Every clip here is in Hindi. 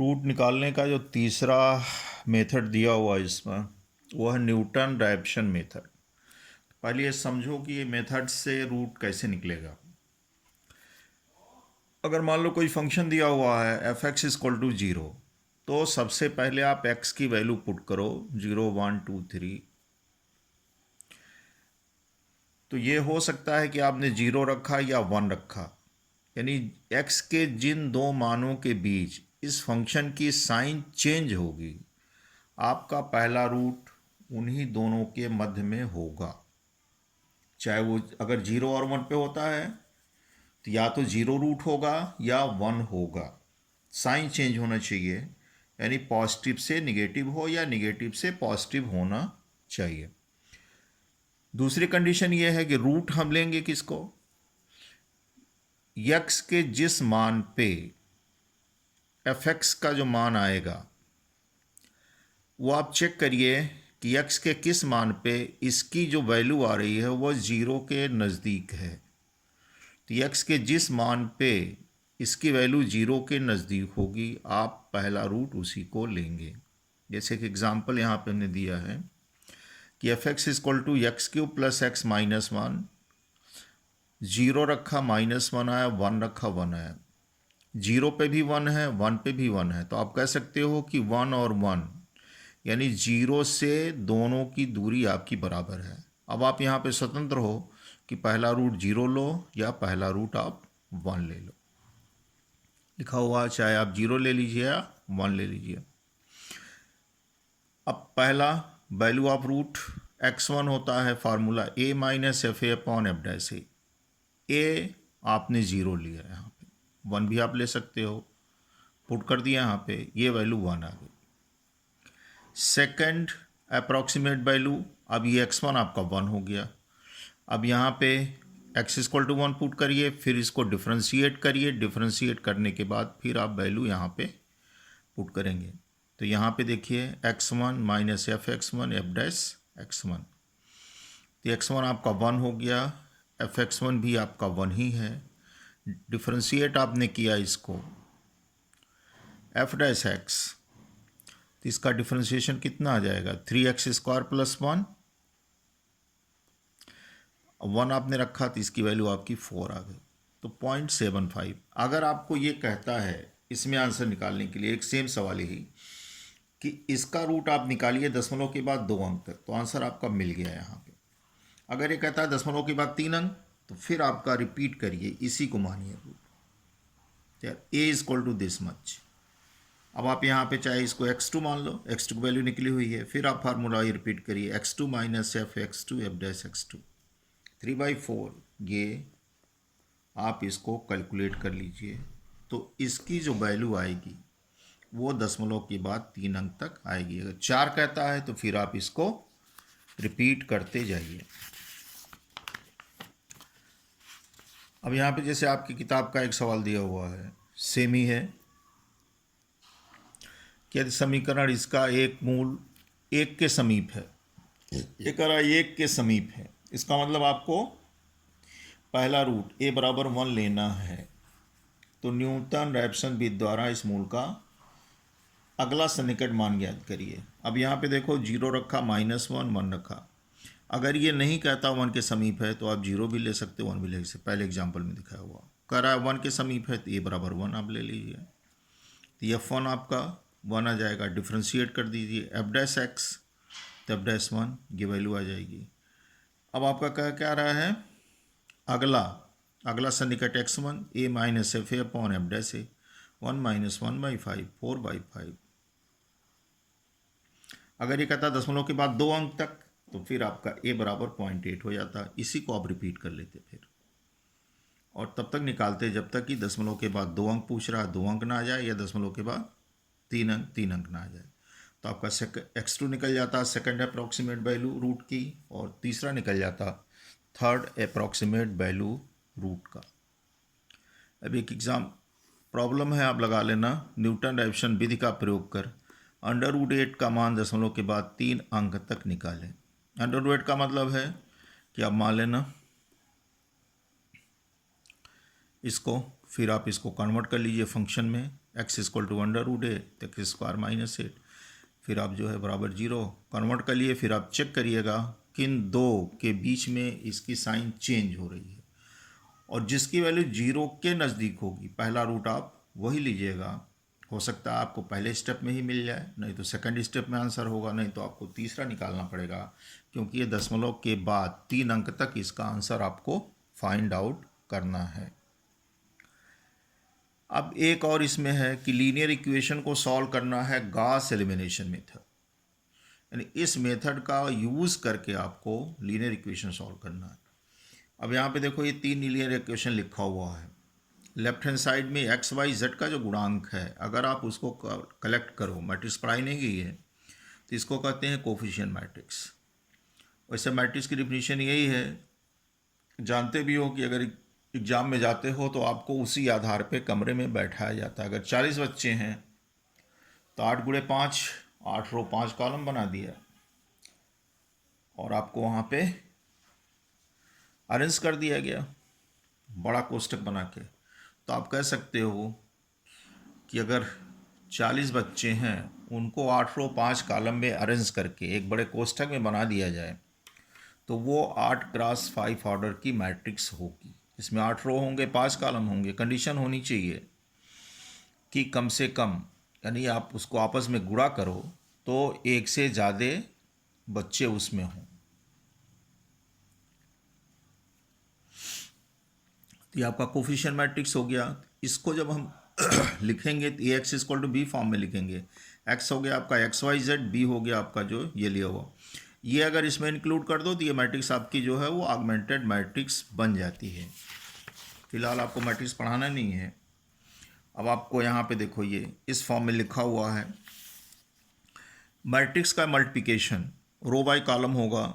रूट निकालने का जो तीसरा मेथड दिया हुआ है इसमें, वो है न्यूटन रैप्सन मेथड। पहले ये समझो कि ये मेथड से रूट कैसे निकलेगा। अगर मान लो कोई फंक्शन दिया हुआ है एफ एक्स इक्वल टू 0, तो सबसे पहले आप x की वैल्यू पुट करो 0 1 2 3। तो ये हो सकता है कि आपने 0 रखा या 1 रखा, यानी x के जिन दो मानों के बीच इस फंक्शन की साइन चेंज होगी, आपका पहला रूट उन्हीं दोनों के मध्य में होगा। चाहे वो अगर 0 और 1 पे होता है तो या तो 0 रूट होगा या 1 होगा। साइन चेंज होना चाहिए, यानी पॉजिटिव से निगेटिव हो या निगेटिव से पॉजिटिव होना चाहिए। दूसरी कंडीशन ये है कि रूट हम लेंगे किसको, यक्स के जिस मान पे एफ एक्स का जो मान आएगा वो आप चेक करिए कि यक्स के किस मान पे इसकी जो वैल्यू आ रही है वो 0 के नज़दीक है। तो यक्स के जिस मान पे इसकी वैल्यू 0 के नज़दीक होगी, आप पहला रूट उसी को लेंगे। जैसे कि एग्जांपल यहाँ पे हमने दिया है कि F X equal to X cube plus X minus 1, 0 रखा -1 आया, 1 रखा 1 आया। 0 पे भी 1 है, 1 पे भी 1 है, तो आप कह सकते हो कि 1 और 1 यानी 0 से दोनों की दूरी आपकी बराबर है। अब आप यहाँ पे स्वतंत्र हो कि पहला रूट 0 लो या पहला रूट आप 1 ले लो। लिखा हुआ चाहे आप 0 ले लीजिए या 1 ले लीजिए। अब पहला वैल्यू ऑफ रूट x1 होता है formula a minus f a upon f dash a. ए आपने 0 लिया है, यहाँ पे 1 भी आप ले सकते हो, पुट कर दिया यहाँ पे, ये वैल्यू 1 आ गई। सेकंड अप्रॉक्सीमेट वैल्यू, अब ये x1 आपका 1 हो गया। अब यहाँ पे x इक्वल टू 1 पुट करिए, फिर इसको डिफ्रेंशिएट करिए, डिफ्रेंशिएट करने के बाद फिर आप वैल्यू यहाँ पे पुट करेंगे। तो यहाँ पे देखिए x1 minus F x1 F dash x1, तो x1 आपका 1 हो गया, एफ x1 भी आपका 1 ही है। डिफ्रेंशिएट आपने किया इसको एफ डैश एक्स, तो इसका डिफ्रेंशिएशन कितना आ जाएगा 3x स्क्वायर प्लस 1, 1 आपने रखा तो इसकी वैल्यू आपकी 4 आ गई, तो 0.75। अगर आपको ये कहता है इसमें आंसर निकालने के लिए एक सेम सवाल ही कि इसका रूट आप निकालिए दशमलव के बाद 2 अंक तक, तो आंसर आपका मिल गया यहाँ पे। अगर ये कहता है दशमलव के बाद 3 अंक, तो फिर आपका रिपीट करिए, इसी को मानिए रूट, यार ए इक्वल टू दिस मच। अब आप यहाँ पे चाहे इसको x2 मान लो, x2 की वैल्यू निकली हुई है, फिर आप फार्मूला ये रिपीट करिए x2 minus F x2 F dash x2 3/4। ये आप इसको कैलकुलेट कर लीजिए, तो इसकी जो वैल्यू आएगी वो दशमलव के बाद 3 अंक तक आएगी। अगर 4 कहता है तो फिर आप इसको रिपीट करते जाइए। अब यहाँ पे जैसे आपकी किताब का एक सवाल दिया हुआ है, सेम ही है कि यदि समीकरण इसका एक मूल 1 के समीप है, ये कह रहा है 1 के समीप है, इसका मतलब आपको पहला रूट a बराबर 1 लेना है। तो न्यूटन रैप्सन विधि द्वारा इस मूल का अगला सन्निकट मान ज्ञात करिए। अब यहाँ पे देखो 0 रखा, -1 1 रखा। अगर ये नहीं कहता 1 के समीप है तो आप 0 भी ले सकते हो, 1 भी ले सकते, पहले एग्जाम्पल में दिखाया हुआ। कह रहा है 1 के समीप है तो a बराबर 1 आप ले लीजिए, तो f1 आपका 1 आ जाएगा। डिफ्रेंशिएट कर दीजिए एफ डैश एक्स, तो एफ डैश 1 ये वैल्यू आ जाएगी। अब आपका क्या रहा है, अगला सन्निकट x1 a minus f a upon f dash A, 1 minus 1/5 4/5। अगर ये कहता दशमलव के बाद 2 अंक तक, तो फिर आपका a बराबर 0.8 हो जाता। इसी को आप रिपीट कर लेते फिर, और तब तक निकालते जब तक कि दशमलव के बाद 2 अंक पूछ रहा है 2 अंक ना आ जाए, या दशमलव के बाद 3 अंक ना आ जाए। तो आपका x2 निकल जाता सेकंड अप्रॉक्सीमेट वैल्यू रूट की, और तीसरा निकल जाता थर्ड अप्रॉक्सीमेट वैल्यू रूट का। अब एक एग्जाम प्रॉब्लम है, आप लगा लेना। न्यूटन रैप्सन विधि का प्रयोग कर √8 का मान दशमलव के बाद 3 अंक तक निकालें। √8 का मतलब है कि आप मान लेना इसको, फिर आप इसको कन्वर्ट कर लीजिए फंक्शन में, एक्स इक्वल टू √a तो एक्स स्क्वायर -8, फिर आप जो है बराबर 0 कन्वर्ट कर लिए। फिर आप चेक करिएगा किन दो के बीच में इसकी साइन चेंज हो रही है, और जिसकी वैल्यू 0 के नज़दीक होगी पहला रूट आप वही लीजिएगा। हो सकता है आपको पहले स्टेप में ही मिल जाए, नहीं तो सेकंड स्टेप में आंसर होगा, नहीं तो आपको तीसरा निकालना पड़ेगा, क्योंकि ये दशमलव के बाद 3 अंक तक इसका आंसर आपको फाइंड आउट करना है। अब एक और इसमें है कि लीनियर इक्वेशन को सॉल्व करना है गॉस एलिमिनेशन मेथड, यानी इस मेथड का यूज़ करके आपको लीनियर इक्वेशन सॉल्व करना है। अब यहाँ पे देखो ये 3 लीनियर इक्वेशन लिखा हुआ है। लेफ्ट हैंड साइड में एक्स वाई जेड का जो गुणांक है, अगर आप उसको कलेक्ट करो, मैट्रिक्स पढ़ाई नहीं गई है तो इसको कहते हैं कोफिशिएंट मैट्रिक्स। वैसे मैट्रिक्स की डिफिनीशन यही है, जानते भी हो कि अगर एग्ज़ाम में जाते हो तो आपको उसी आधार पे कमरे में बैठाया जाता है। अगर 40 बच्चे हैं तो 8 गुणे 5, 8 रो 5 कॉलम बना दिया और आपको वहाँ पे अरेंज कर दिया गया बड़ा कोष्ठक बना के। तो आप कह सकते हो कि अगर 40 बच्चे हैं उनको 8 रो 5 कॉलम में अरेंज करके एक बड़े कोष्ठक में बना दिया जाए तो वो 8x5 ऑर्डर की मैट्रिक्स होगी। इसमें 8 रो होंगे, 5 कॉलम होंगे। कंडीशन होनी चाहिए कि कम से कम, यानी आप उसको आपस में गुणा करो तो एक से ज़्यादा बच्चे उसमें हों। तो ये आपका कोफिशिएंट मैट्रिक्स हो गया। इसको जब हम लिखेंगे तो X equal to B form में लिखेंगे। एक्स हो गया आपका एक्स वाई जेड, बी हो गया आपका जो ये लिया हुआ। ये अगर इसमें इंक्लूड कर दो तो ये मैट्रिक्स आपकी जो है वो ऑगमेंटेड मैट्रिक्स बन जाती है। फिलहाल आपको मैट्रिक्स पढ़ाना नहीं है। अब आपको यहाँ पे देखो ये इस फॉर्म में लिखा हुआ है। मैट्रिक्स का मल्टीप्लिकेशन रो बाय कॉलम होगा,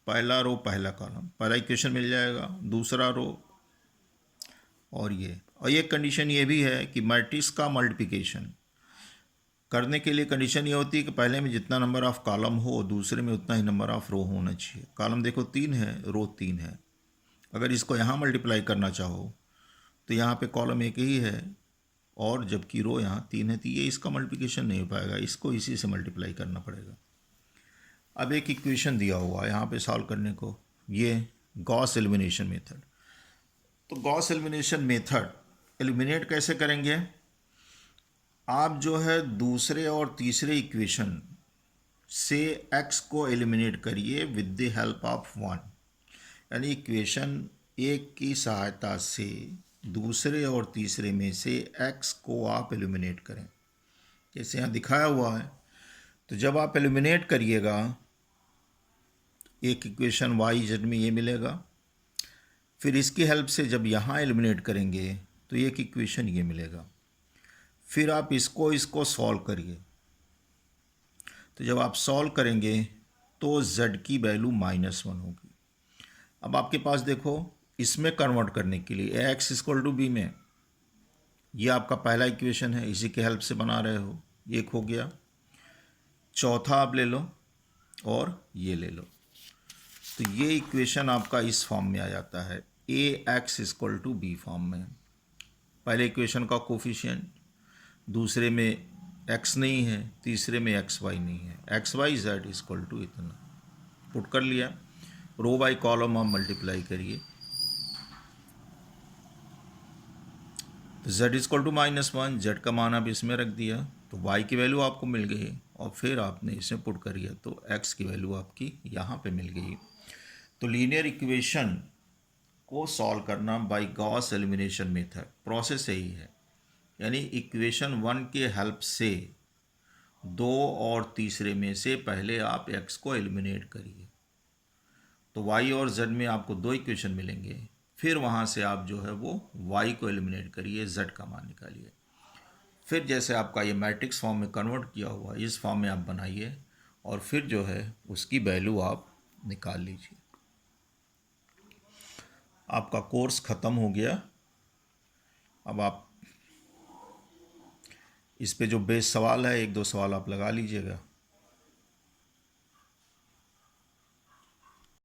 पहला रो पहला कॉलम, पहला इक्वेशन मिल जाएगा, दूसरा रो और ये कंडीशन ये भी है कि मैट्रिक्स का मल्टीप्लिकेशन करने के लिए कंडीशन ये होती है कि पहले में जितना नंबर ऑफ कॉलम हो दूसरे में उतना ही नंबर ऑफ रो होना चाहिए। कॉलम देखो 3 है, रो 3 है। अगर इसको यहाँ मल्टीप्लाई करना चाहो तो यहाँ पे कॉलम एक ही है और जबकि रो यहाँ 3 है, तो ये इसका मल्टीप्लिकेशन नहीं हो पाएगा, इसको इसी से मल्टीप्लाई करना पड़ेगा। अब एक इक्वेशन दिया हुआ है यहाँ पे सॉल्व करने को, ये गॉस एलिमिनेशन मेथड। तो गॉस एलिमिनेशन मेथड एलिमिनेट कैसे करेंगे? आप जो है दूसरे और तीसरे इक्वेशन से x को एलिमिनेट करिए विद द हेल्प ऑफ 1, यानी इक्वेशन एक की सहायता से दूसरे और तीसरे में से x को आप एलिमिनेट करें, जैसे यहाँ दिखाया हुआ है। तो जब आप एलिमिनेट करिएगा एक इक्वेशन y z में ये मिलेगा, फिर इसकी हेल्प से जब यहाँ एलिमिनेट करेंगे तो एक इक्वेशन ये मिलेगा। फिर आप इसको सॉल्व करिए, तो जब आप सॉल्व करेंगे तो z की वैल्यू -1 होगी। अब आपके पास देखो इसमें कन्वर्ट करने के लिए x इक्वल टू बी में, ये आपका पहला इक्वेशन है, इसी के हेल्प से बना रहे हो, एक हो गया। चौथा आप ले लो और ये ले लो, तो ये इक्वेशन आपका इस फॉर्म में आ जाता है, ax equal to B form में। पहले इक्वेशन का कोफिशिएंट, दूसरे में x नहीं है, तीसरे में एक्स वाई नहीं है, X Y Z equal to इतना पुट कर लिया। रो बाई कॉलम आप मल्टीप्लाई करिए तो z इक्वल टू -1, जेड का मान आप इसमें रख दिया तो y की वैल्यू आपको मिल गई, और फिर आपने इसमें पुट करिए तो x की वैल्यू आपकी यहाँ पे मिल गई। तो लीनियर इक्वेशन को सॉल्व करना by Gauss elimination method process यही है, यानी इक्वेशन 1 के हेल्प से दो और तीसरे में से पहले आप x को एलिमिनेट करिए, तो y और z में आपको दो इक्वेशन मिलेंगे। फिर वहाँ से आप जो है वो y को एलिमिनेट करिए, z का मान निकालिए। फिर जैसे आपका ये मैट्रिक्स फॉर्म में कन्वर्ट किया हुआ इस फॉर्म में आप बनाइए और फिर जो है उसकी वैल्यू आप निकाल लीजिए। आपका कोर्स ख़त्म हो गया। अब आप इस पे जो बेस सवाल है 1-2 सवाल आप लगा लीजिएगा।